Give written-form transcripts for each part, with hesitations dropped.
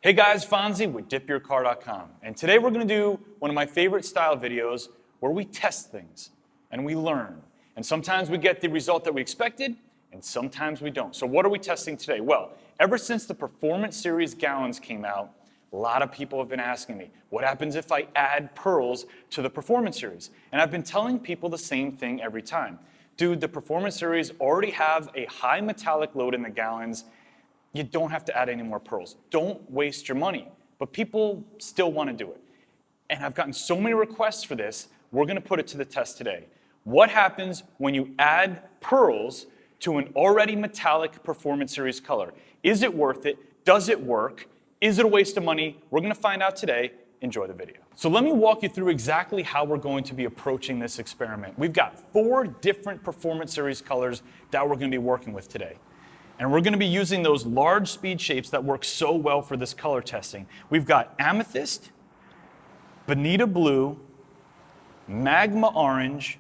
Hey guys, Fonzie with DipYourCar.com, and today we're going to do one of my favorite style videos where we test things and we learn. And sometimes we get the result that we expected, and sometimes we don't. So what are we testing today? Well, ever since the Performance Series gallons came out, a lot of people have been asking me, what happens if I add pearls to the Performance Series? And I've been telling people the same thing every time. Dude, the Performance Series already have a high metallic load in the gallons. You don't have to add any more pearls. Don't waste your money. But people still want to do it. And I've gotten so many requests for this, we're going to put it to the test today. What happens when you add pearls to an already metallic Performance Series color? Is it worth it? Does it work? Is it a waste of money? We're going to find out today. Enjoy the video. So let me walk you through exactly how we're going to be approaching this experiment. We've got 4 different Performance Series colors that we're going to be working with today. And we're going to be using those large speed shapes that work so well for this color testing. We've got Amethyst, Bonita Blue, Magma Orange,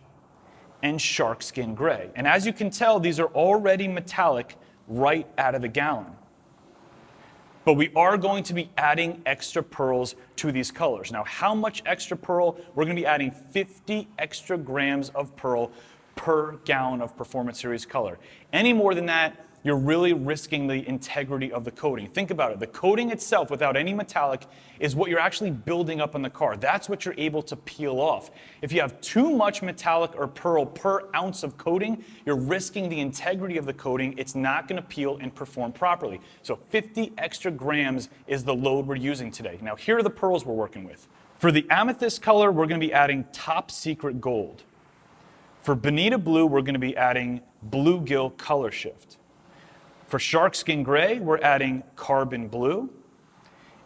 and Shark Skin Gray. And as you can tell, these are already metallic right out of the gallon. But we are going to be adding extra pearls to these colors. Now, how much extra pearl? We're going to be adding 50 extra grams of pearl per gallon of Performance Series color. Any more than that, you're really risking the integrity of the coating. Think about it. The coating itself, without any metallic, is what you're actually building up on the car. That's what you're able to peel off. If you have too much metallic or pearl per ounce of coating, you're risking the integrity of the coating. It's not going to peel and perform properly. So 50 extra grams is the load we're using today. Now, here are the pearls we're working with. For the Amethyst color, we're going to be adding Top Secret Gold. For Bonita Blue, we're going to be adding Bluegill Color Shift. For Shark Skin Gray, we're adding Carbon Blue.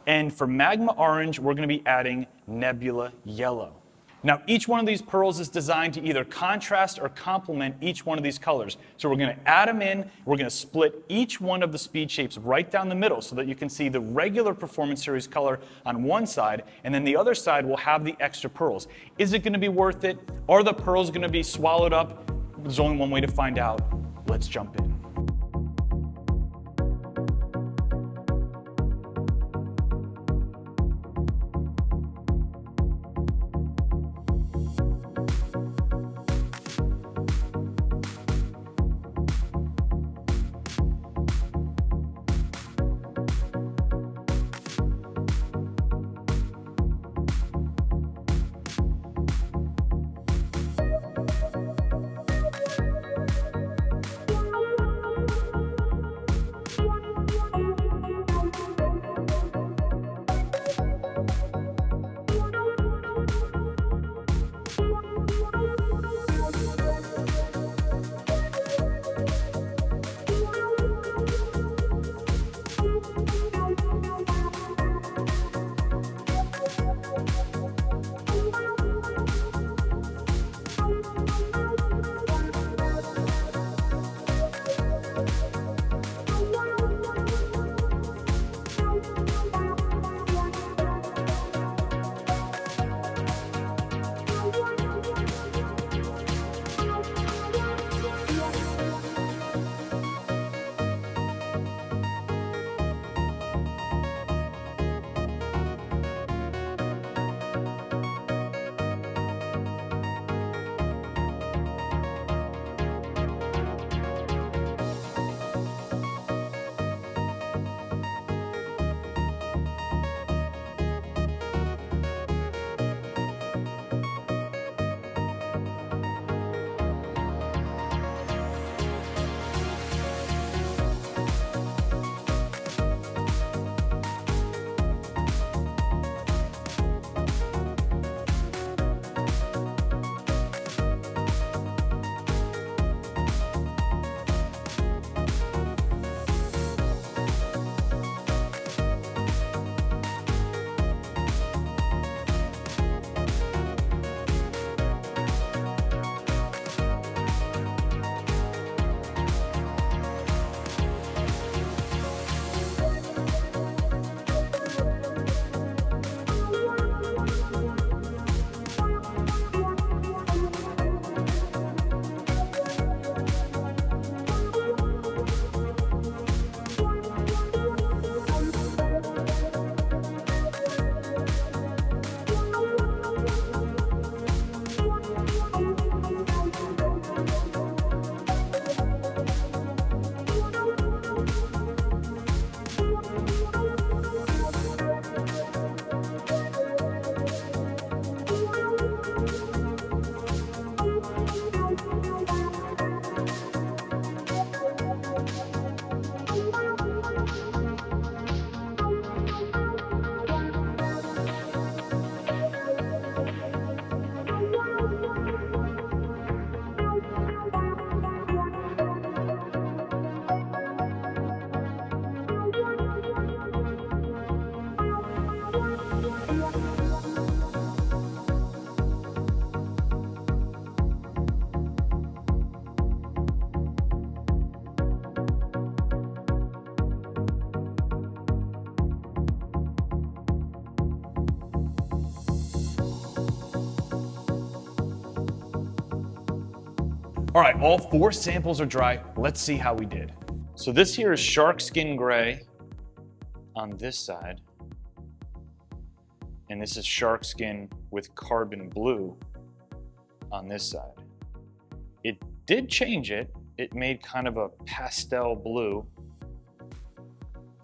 And for Magma Orange, we're going to be adding Nebula Yellow. Now, each one of these pearls is designed to either contrast or complement each one of these colors. So we're going to add them in. We're going to split each one of the speed shapes right down the middle so that you can see the regular Performance Series color on one side, and then the other side will have the extra pearls. Is it going to be worth it? Are the pearls going to be swallowed up? There's only one way to find out. Let's jump in. All right, all 4 samples are dry. Let's see how we did. So this here is shark skin gray on this side. And this is shark skin with carbon blue on this side. It did change it. It made kind of a pastel blue.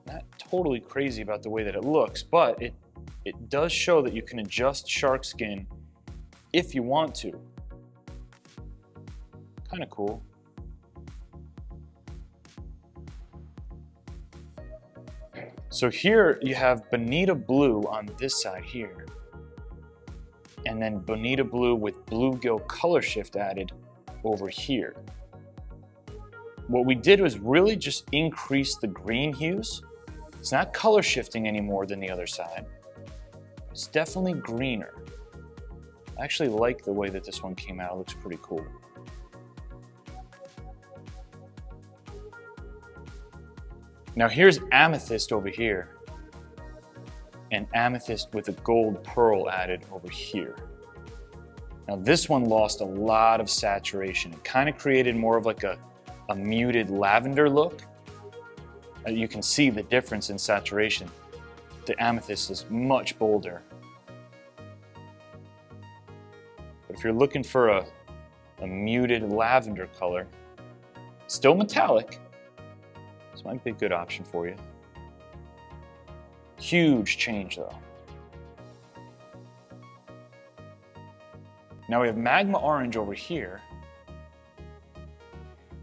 Not totally crazy about the way that it looks, but it does show that you can adjust shark skin if you want to. Kind of cool. So here you have Bonita Blue on this side here. And then Bonita Blue with Bluegill color shift added over here. What we did was really just increase the green hues. It's not color shifting any more than the other side. It's definitely greener. I actually like the way that this one came out. It looks pretty cool. Now here's amethyst over here, and amethyst with a gold pearl added over here. Now this one lost a lot of saturation. It kind of created more of like a muted lavender look. You can see the difference in saturation. The amethyst is much bolder. But if you're looking for a muted lavender color, still metallic, this might be a good option for you. Huge change though. Now we have magma orange over here,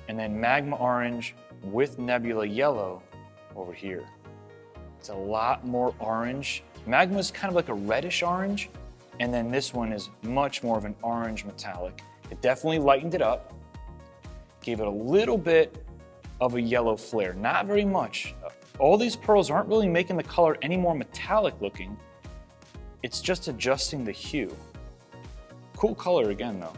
and then magma orange with nebula yellow over here. It's a lot more orange. Magma is kind of like a reddish orange, and then this one is much more of an orange metallic. It definitely lightened it up, gave it a little bit of a yellow flare, not very much. All these pearls aren't really making the color any more metallic looking. It's just adjusting the hue. Cool color again though.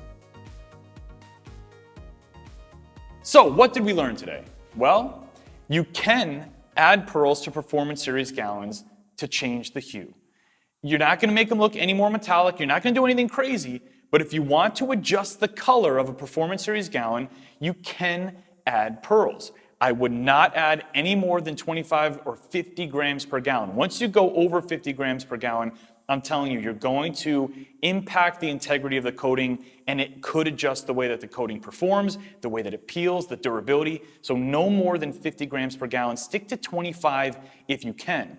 So what did we learn today? Well, you can add pearls to Performance Series gallons to change the hue. You're not going to make them look any more metallic. You're not going to do anything crazy, but if you want to adjust the color of a Performance Series gallon, you can add pearls. I would not add any more than 25 or 50 grams per gallon. Once you go over 50 grams per gallon, I'm telling you, you're going to impact the integrity of the coating, and it could adjust the way that the coating performs, the way that it peels, the durability. So no more than 50 grams per gallon. Stick to 25 if you can.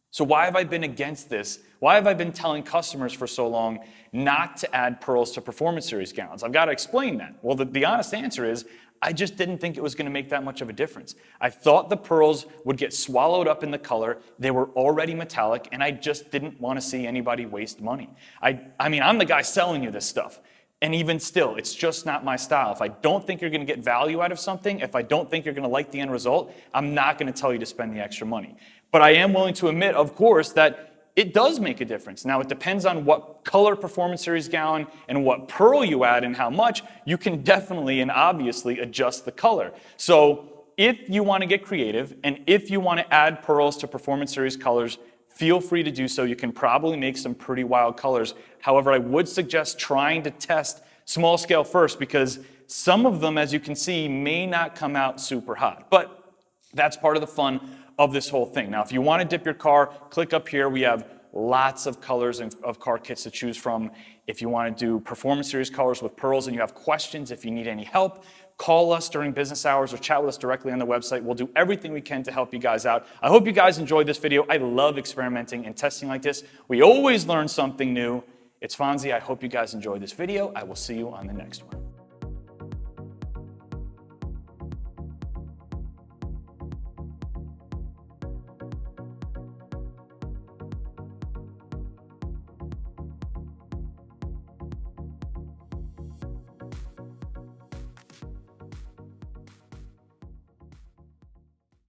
So why have I been against this? Why have I been telling customers for so long not to add pearls to Performance Series gallons? I've got to explain that. Well, the honest answer is I just didn't think it was going to make that much of a difference. I thought the pearls would get swallowed up in the color. They were already metallic, and I just didn't want to see anybody waste money. I mean, I'm the guy selling you this stuff. And even still, it's just not my style. If I don't think you're going to get value out of something, if I don't think you're going to like the end result, I'm not going to tell you to spend the extra money. But I am willing to admit, of course, that it does make a difference. Now, it depends on what color Performance Series gallon and what pearl you add and how much. You can definitely and obviously adjust the color. So if you want to get creative and if you want to add pearls to Performance Series colors, feel free to do so. You can probably make some pretty wild colors. However, I would suggest trying to test small scale first, because some of them, as you can see, may not come out super hot. But that's part of the fun of this whole thing. Now, if you want to dip your car, click up here. We have lots of colors of car kits to choose from. If you want to do Performance Series colors with pearls and you have questions, if you need any help, call us during business hours or chat with us directly on the website. We'll do everything we can to help you guys out. I hope you guys enjoyed this video. I love experimenting and testing like this. We always learn something new. It's Fonzie. I hope you guys enjoyed this video. I will see you on the next one.